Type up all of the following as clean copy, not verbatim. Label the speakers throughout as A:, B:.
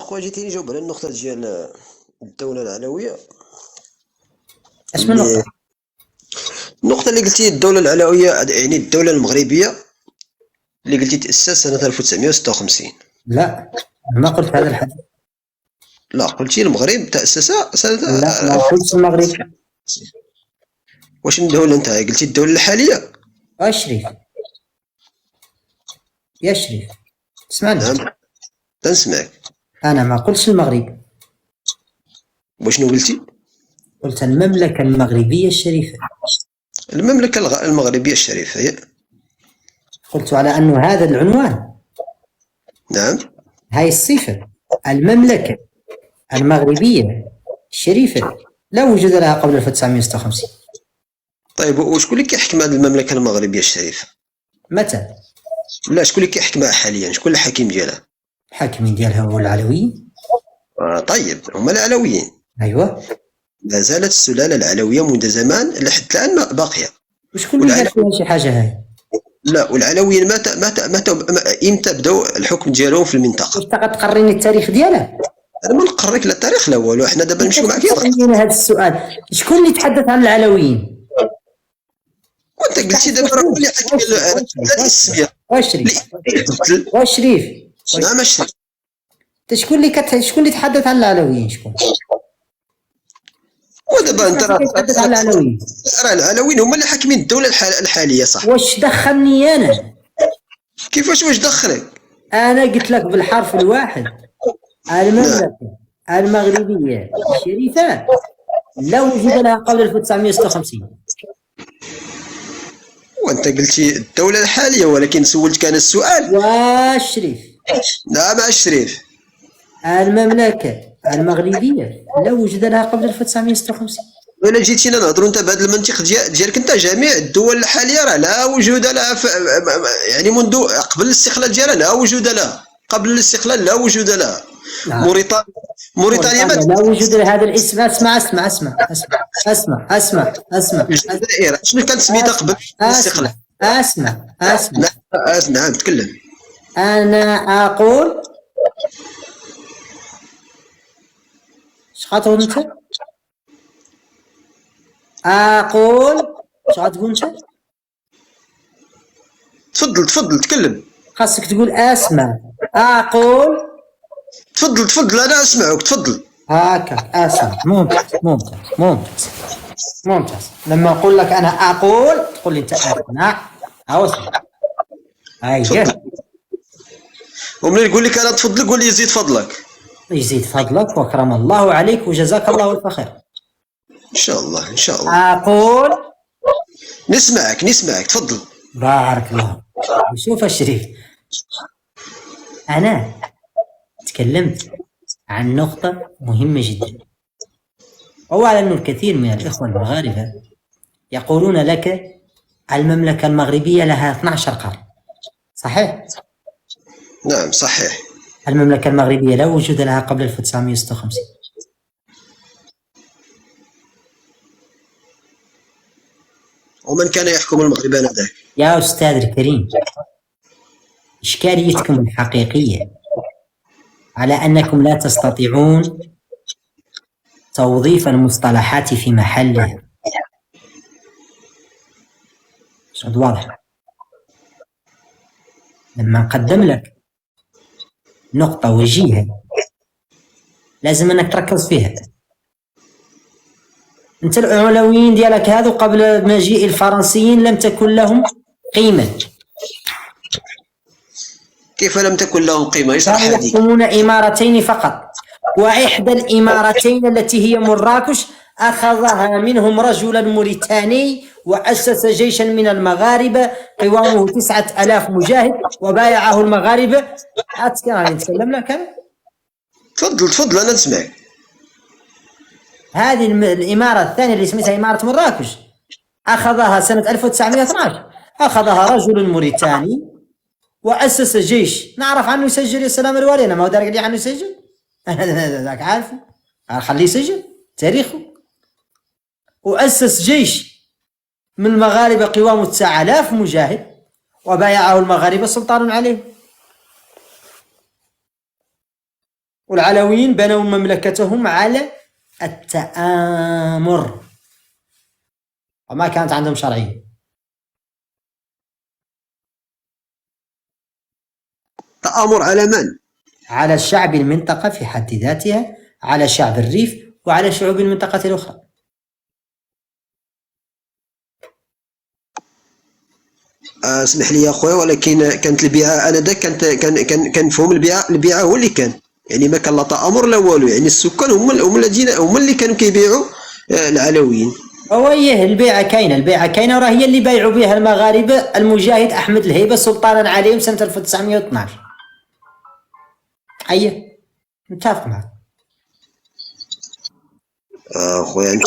A: خويا جيتيني نجاوب على النقطة ديال الدولة العلوية.
B: اش من
A: اللي
B: نقطة؟
A: النقطة اللي قلتي الدولة العلوية يعني الدولة المغربية اللي قلتي تأسست سنة 1956.
B: لا، ما قلت هذا الحديث.
A: لا، قلتي المغرب تأسس سنة
B: لا، ما قلتش المغرب.
A: 1956. واش من دولة انت قلتي الدولة الحالية؟
B: اشرف يا شريف، اسمعني.
A: نعم، تنسمعك.
B: انا ما قلتش المغرب،
A: وشنو قلتي؟
B: قلت المملكة المغربية الشريفة.
A: المملكة المغربية الشريفة هي.
B: قلت على انه هذا العنوان،
A: نعم.
B: هاي الصفة، المملكة المغربية الشريفة، لا وجود لها قبل 1956.
A: طيب وشكون اللي كيحكم هذه المملكة المغربية الشريفة؟
B: متى؟
A: لا، شكون اللي كيحكمها حاليا؟ شكون الحاكم ديالها؟
B: الحاكمين ديالها هو العلويين.
A: طيب هما العلويين.
B: ايوه.
A: لا زالت السلالة العلوية منذ زمان لحد الآن باقية.
B: وشكون اللي دار فيها شي حاجة هاي؟
A: لا، والعلويين امتى بداو الحكم ديالهم في المنطقة؟
B: واش تقدر تقريني التاريخ ديالها؟
A: انا ما نقريك لا التاريخ لا والو، حنا دابا نمشيو معاك غير.
B: سألني هذا السؤال، شكون اللي تحدث عن العلويين؟
A: وانت قلتي دابا راه هو اللي حكم هذه السميه.
B: وشريف
A: نعم الشريف.
B: شكون اللي تحدث عن العلويين؟ شكون؟
A: ودابا انت
B: تحدث عن العلويين؟
A: راه العلويين هما اللي حاكمين الدولة الحالية، صح؟
B: واش دخلني انا؟
A: كيفاش واش دخلك؟
B: انا قلت لك بالحرف الواحد المملكة المغربية الشريفة لا وجود لها قبل 1956.
A: وانت قلتي الدولة الحالية، ولكن سولتك انا السؤال.
B: وشريف،
A: نعم الشريف.
B: المملكة المغربية لا وجود لها قبل 1956.
A: ولا جيتينا نهضروا انت بهذا المنطق ديالك انت، جميع الدول الحاليه راه لا وجود لها يعني منذ قبل الاستقلال ديالها لا وجود لها، قبل الاستقلال لا وجود لها.
B: نعم.
A: موريتانيا
B: لا وجود لهذا الاسم. اسمع.
A: الجزائر شنو كانت سميتها قبل الاستقلال؟
B: اسمع.
A: نعم تكلم.
B: انا اقول اش غتقول انت؟ اقول اش غتقول انت؟
A: تفضل تكلم.
B: خاصك تقول اسمع. اقول
A: تفضل انا اسمعك، تفضل.
B: هكا اسمع. ممتاز. لما اقول لك انا اقول تقول لي انت اسمع. اسمع.
A: تفضل. ومنين نقول لك انا تفضل قول لي يزيد فضلك.
B: يزيد فضلك وكرم الله عليك وجزاك الله الخير.
A: ان شاء الله.
B: اقول
A: نسمعك تفضل.
B: بارك الله. شوف الشريف، انا تكلمت عن نقطة مهمة جدا، وهو على أن الكثير من الإخوة المغاربة يقولون لك المملكة المغربية لها 12 قرن، صحيح؟
A: نعم صحيح.
B: المملكة المغربية لا وجود لها قبل 1956.
A: ومن كان يحكم المغرب آنذاك؟
B: يا أستاذ الكريم، إشكاليتكم الحقيقية على أنكم لا تستطيعون توظيف المصطلحات في محلها. واضح؟ لما نقدم لك نقطة وجيهة لازم أنك تركز فيها. أنت العلويين ديالك هذو قبل مجيء الفرنسيين لم تكن لهم قيمة.
A: كيف لم تكن لهم قيمة؟ اشرح هذه.
B: يحكمون إمارتين فقط، وإحدى الإمارتين التي هي مراكش أخذها منهم رجل موريتاني وأسس جيشا من المغاربة قوامه 9000 مجاهد وبايعه المغاربة. نتكلم لك أنا.
A: تفضل أنا نسمعك.
B: هذه الإمارة الثانية اللي اسمها إمارة مراكش أخذها سنة 1912، أخذها رجل موريتاني وأسس جيش نعرف عنه يسجل. يا سلام الوالي، أنا ما هو دارك لي عنه يسجل. ذاك عارفه، خليه يسجل تاريخه. وأسس جيش من المغاربة قوامه 9000 مجاهد وبايعه المغاربة سلطان عليه. والعلويين بنوا مملكتهم على التآمر وما كانت عندهم شرعية.
A: تآمر على من؟
B: على شعب المنطقة في حد ذاتها، على شعب الريف، وعلى شعوب المنطقة الأخرى.
A: اسمح لي يا خويا، ولكن كانت البيعة انذاك كان فهم البيعة هو اللي كان، يعني ما كان لا تآمر لا والو، يعني السكان هم اللي كانوا كيبيعوا العلويين.
B: ويه البيعة كاينة وراه هي اللي بايعوا بها المغاربة المجاهد أحمد الهيبة سلطانا عليهم سنة 1912. أيه متفق معك.
A: خويا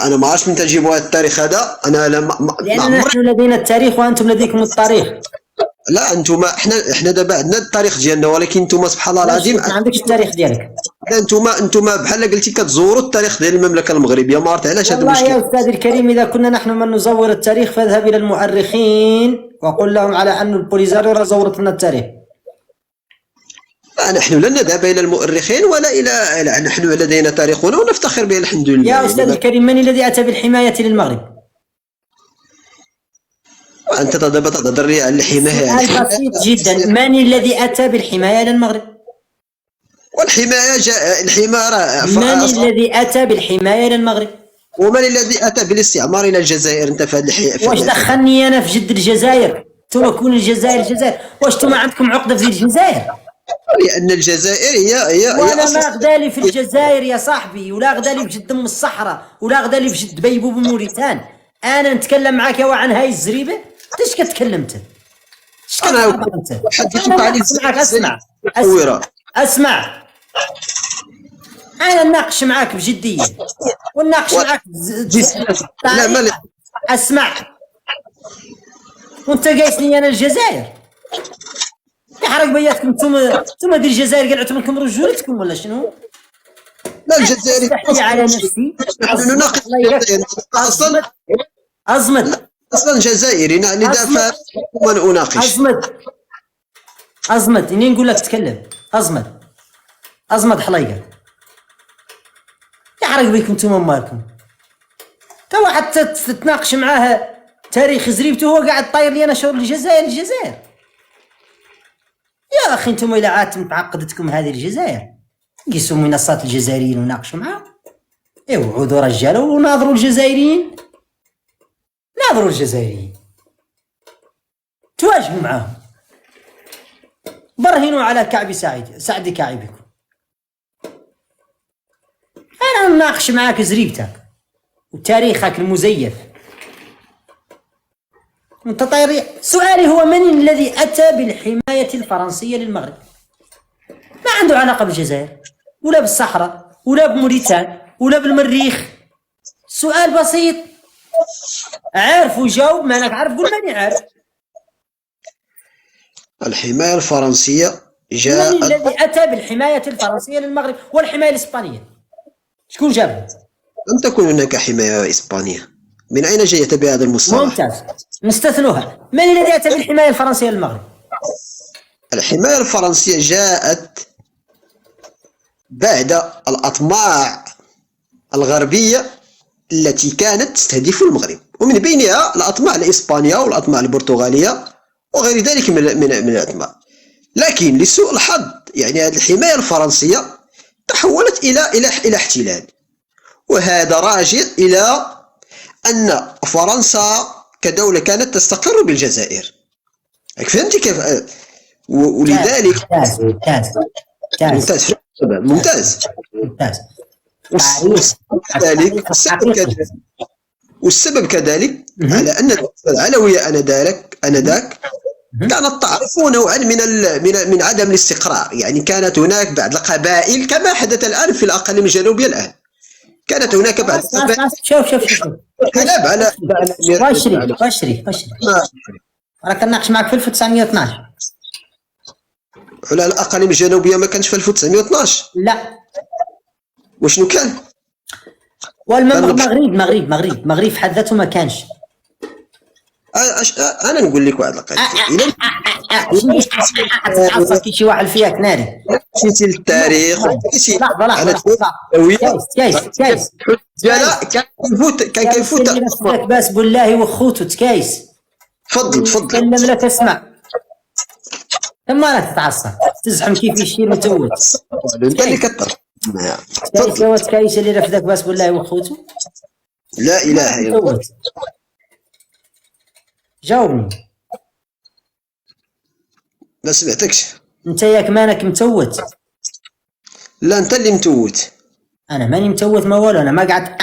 A: انا ما عرفتش من تجيبوا هذا التاريخ هذا، انا
B: لأن نحن لدينا التاريخ وأنتم لديكم التاريخ.
A: لا انتم احنا دابا عندنا التاريخ ديالنا، ولكن انتم سبحان الله العظيم
B: ما عندكش التاريخ ديالك.
A: انتم بحال قلتي كتزوروا التاريخ ديال المملكه المغربيه، ما عرفت علاش هذا المشكل.
B: والله يا استاذ الكريم اذا كنا نحن من نزور التاريخ فاذهب الى المؤرخين وقل لهم على ان البوليزاريو زورت لنا التاريخ.
A: نحن لن نذهب الى المؤرخين ولا الى نحن لدينا تاريخنا ونفتخر به الحمد لله.
B: يا استاذ الكريم من الذي اتى بالحمايه للمغرب؟
A: انت دابا تهضر لي على الحمايه.
B: سؤال بسيط جدا، من الذي اتى بالحمايه للمغرب؟
A: والحمايه الحمايه
B: من الذي اتى بالحمايه للمغرب؟
A: ومن الذي اتى بالاستعمار الى الجزائر؟ انت في هذا
B: واش دخلني انا في جد الجزائر؟ انتم كون الجزائر واش انتم عندكم عقده في الجزائر؟
A: لان الجزائر هي
B: وانا ما غدالي في الجزائر يا صاحبي، ولا غدالي في جد ام الصحراء، ولا غدالي في جد بيبو بموريتان. انا نتكلم معك يا عن هاي الزريبه. ايش كتكلمت؟
A: انا حدثتك على
B: اسمع انا نناقش معاك بجديه ونناقش معاك
A: لا ما
B: اسمع، وانت قايسني انا الجزائر يحرق بياتكم. انتم ديال الجزائر قلعتوا منكم رجولتكم ولا شنو؟
A: لا الجزائر
B: تحكي على نفسي.
A: نحن نناقش اصلا جزائري ندافع وما اناقش.
B: ازمد اني نقول لك تكلم. ازمد حليقه يحرق بيكم انتم مالكم. توا حتى تتناقش معاه تاريخ زريبته هو قاعد طاير لي انا شغل الجزائر. يا اخي انتم الى عاد متعقدتكم هذه الجزائر قيسوا منصات الجزائريين وناقشوا معاهم. وعودوا رجاله وناظروا الجزائريين، تواجهوا معاهم، برهنوا على كعب سعد كعبكم. انا نناقش معاك زريبتك وتاريخك المزيف وانت طاير. سؤالي هو من الذي اتى بالحمايه الفرنسيه للمغرب؟ ما عنده علاقه بالجزائر ولا بالصحراء ولا بموريتان ولا بالمريخ. سؤال بسيط، عارف وجاوب. ما انك عارف قول ماني عارف.
A: الحمايه الفرنسيه جاءت.
B: من الذي اتى بالحمايه الفرنسيه للمغرب والحمايه الاسبانيه؟ شكون جابها؟
A: لم تكن هناك حمايه اسبانيه. من اين جاءت بهذا المصطلح؟
B: ممتاز، نستثنوها. من الذي اتى بالحمايه الفرنسيه للمغرب؟
A: الحمايه الفرنسيه جاءت بعد الأطماع الغربية التي كانت تستهدف المغرب، ومن بينها الأطماع الإسبانية والأطماع البرتغالية وغير ذلك من الأطماع. لكن لسوء الحظ يعني هذه الحماية الفرنسية تحولت إلى احتلال، وهذا راجع إلى أن فرنسا كدولة كانت تستقر بالجزائر. فهمتي كيف؟ ولذلك ممتاز. والسبب كذلك على أن العلوية آنذاك كانت تعرف نوعا من عدم الاستقرار. يعني كانت هناك بعض القبائل كما حدث الآن في الأقاليم الجنوبية. الآن كانت هناك بعض القبائل.
B: شوف
A: كلام على
B: بشري راك نناقش معك في 1912
A: على الأقاليم الجنوبية. ما كانش في 1912.
B: لا،
A: وشنو كان؟
B: والمغرب في حد ذاته ما كانش.
A: انا نقول لك واحد القضيه. الا
B: تتعصب كي شي واحد فيك ناري.
A: مشيتي للتاريخ ومشيتي
B: لحظه
A: على
B: لحظه كايس
A: لا كان كيفوت
B: اللي نفسك باس بالله وخوتو تكايس.
A: تفضل
B: تكلم لك اسمع. لما انا تتعصب تزحم كيف يشير متوت.
A: انت اللي كثر.
B: كايس هو تكايس اللي رفدك باس بالله وخوتو.
A: لا اله الا الله.
B: جاوبني.
A: ما سمعتكش.
B: انت ياك مانك متوت.
A: لا انت اللي متوت.
B: انا ماني متوت ما والو. انا ما قعدت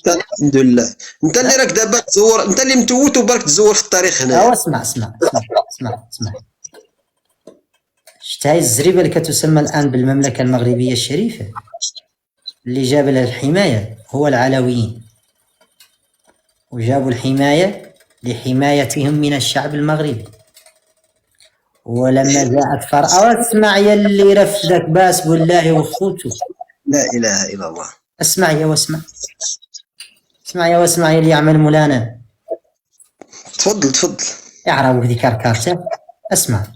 A: الحمد لله. انت اللي راك دابا تزور، انت اللي متوت وبارك تزور في التاريخ هنا.
B: اسمع شتاي الزريبه اللي كتسمى الان بالمملكه المغربيه الشريفه اللي جاب لها الحمايه هو العلويين، وجابوا الحمايه لحمايتهم من الشعب المغربي. ولما جاءت فرقه اسمع يا اللي رفدك باس بالله وخوتو.
A: لا اله الا الله.
B: اسمع يا واسمع يا اللي يعمل مولانا.
A: تفضل
B: اعرفوا ذيك كارته. اسمع.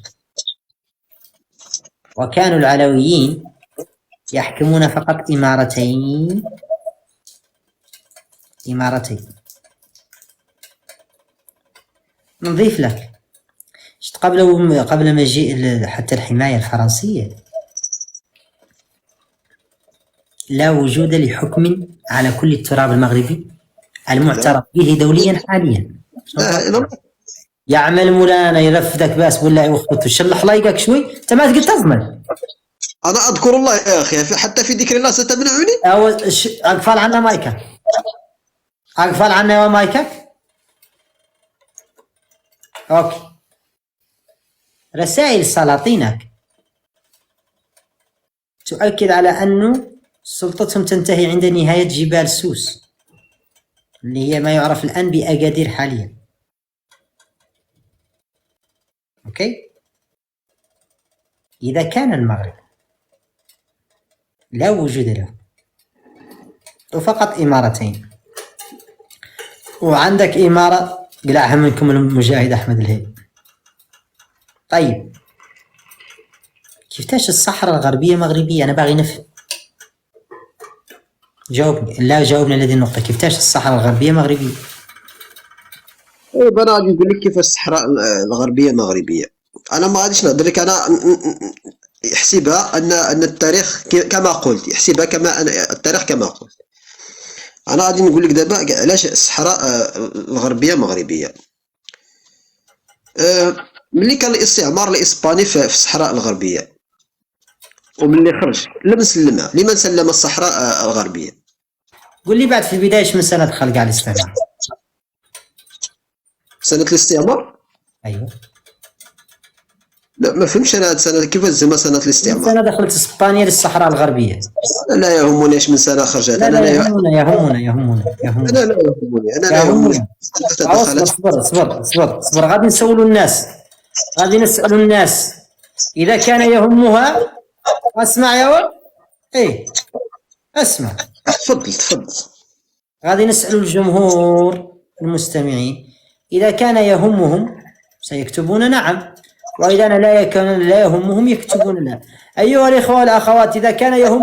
B: وكانوا العلويين يحكمون فقط إمارتين نضيف لك قبل مجيء حتى الحماية الفرنسية لا وجود لحكم على كل التراب المغربي المعترف به دوليا حاليا. يعمل مولانا يرفدك باس بالله وخوته. شلح لايقك شوي. انت ما تقدر تضمن.
A: انا اذكر الله يا اخي حتى في ذكر الله ستمنعني.
B: اقفل عنا مايكك. اقفل عنا مايكك. اوكي. رسائل سلاطينك تؤكد على أنه سلطتهم تنتهي عند نهاية جبال سوس اللي هي ما يعرف الآن بأكادير حاليا. أوكي. إذا كان المغرب لا وجود له وفقط إمارتين، وعندك إمارة قلعها منكم المجاهد أحمد الهيب، طيب كيفتاش الصحراء الغربية مغربية؟ أنا باغي نفهم. جاوبني. لا جاوبني على هذه النقطة. كيفتاش الصحراء الغربية مغربية؟
A: طيب انا غادي نقول لك كيف الصحراء الغربية مغربية. انا ما غاديش نهضر لك. انا يحسبها ان التاريخ كما قلت، يحسبها كما التاريخ كما قلت. انا غادي نقول لك دابا علاش الصحراء الغربية مغربية. ملي كان الاستعمار الاسباني في الصحراء الغربيه وملي خرج لمن سلم الصحراء الغربيه.
B: قول لي بعد في البدايه من سنه دخل كاع الاستعمار؟
A: سنه الاستعمار؟
B: ايوه.
A: لا ما فهمتش انا هاد السنه كيفاش زعما سنه الاستعمار.
B: سنه دخلت اسبانيا للصحراء الغربيه.
A: لا يهمنيش من سنه خرجت.
B: لا
A: انا
B: يهمنا.
A: انا لا يهمني.
B: اصبر غادي نسولوا الناس. غادي نسالوا الناس اذا كان يهمها. اسمع يا ولد. ايه اسمع.
A: تفضل.
B: غادي نسالوا الجمهور المستمعين اذا كان يهمهم سيكتبون نعم، واذا لا يهمهم يكتبون لا. ايها الاخوه والاخوات اذا كان يهم